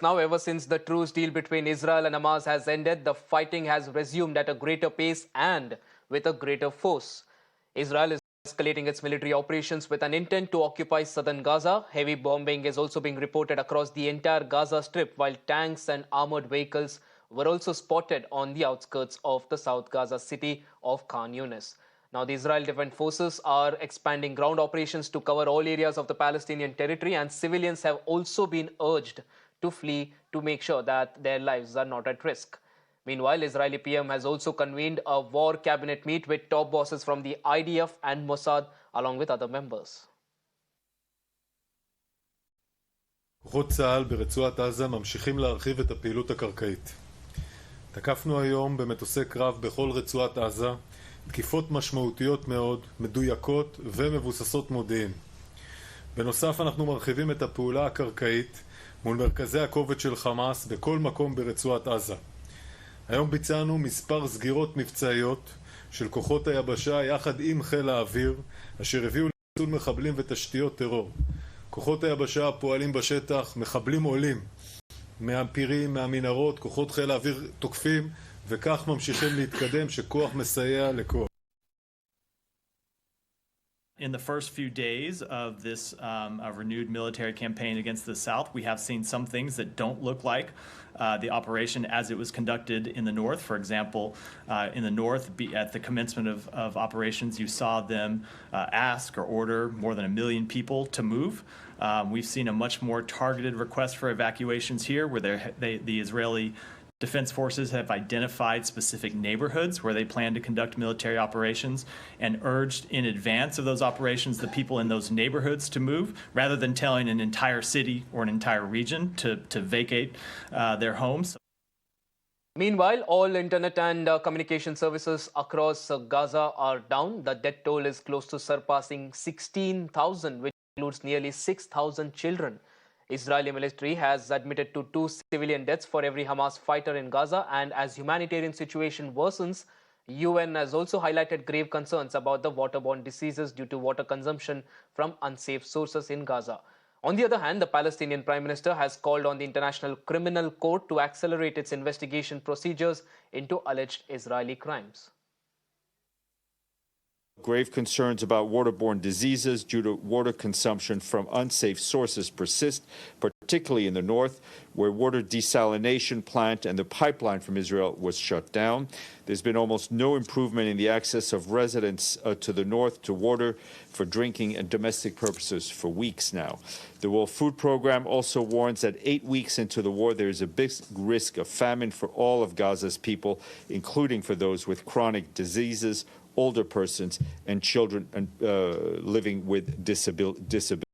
Now, ever since the truce deal between Israel and Hamas has ended, the fighting has resumed at a greater pace and with a greater force. Israel is escalating its military operations with an intent to occupy southern Gaza. Heavy bombing is also being reported across the entire Gaza Strip, while tanks and armored vehicles were also spotted on the outskirts of the South Gaza city of Khan Yunis. Now, the Israel Defense Forces are expanding ground operations to cover all areas of the Palestinian territory, and civilians have also been urged to flee to make sure that their lives are not at risk. Meanwhile, Israeli PM has also convened a war cabinet meet with top bosses from the IDF and Mossad, along with other members. כוחות צה"ל ברצועת עזה ממשיכים להרחיב את הפעילות הקרקעית. תקפנו היום במטוסי קרב בכל רצועת עזה, תקיפות משמעותיות מאוד, מדויקות ומבוססות מודיעין. בנוסף אנחנו מרחיבים את הפעולה הקרקעית מול מרכזי הכובד של חמאס בכל מקום ברצועת עזה. היום ביצענו מספר סגירות מבצעיות של כוחות היבשה יחד עם חיל האוויר, אשר הביאו לחיסול מחבלים ותשתיות טרור. כוחות היבשה פועלים בשטח, מחבלים עולים מהפירים, מהמנהרות, כוחות חיל האוויר תוקפים, וכך ממשיכים להתקדם שכוח מסייע לכוח. In the first few days of this renewed military campaign against the South, we have seen some things that don't look like the operation as it was conducted in the North. For example, in the North, at the commencement of operations, you saw them ask or order more than 1 million people to move. We've seen a much more targeted request for evacuations here, where the Israeli Defense Forces have identified specific neighborhoods where they plan to conduct military operations and urged in advance of those operations the people in those neighborhoods to move, rather than telling an entire city or an entire region to vacate their homes. Meanwhile, all internet and communication services across Gaza are down. The death toll is close to surpassing 16,000, which includes nearly 6,000 children. Israeli military has admitted to 2 civilian deaths for every Hamas fighter in Gaza, and as humanitarian situation worsens, UN has also highlighted grave concerns about the waterborne diseases due to water consumption from unsafe sources in Gaza. On the other hand, the Palestinian Prime Minister has called on the International Criminal Court to accelerate its investigation procedures into alleged Israeli crimes. Grave concerns about waterborne diseases due to water consumption from unsafe sources persist, particularly in the north, where water desalination plant and the pipeline from Israel was shut down. There's been almost no improvement in the access of residents to the north to water for drinking and domestic purposes for weeks now. The World Food Program also warns that 8 weeks into the war, there is a big risk of famine for all of Gaza's people, including for those with chronic diseases, older persons, and children living with disabilities.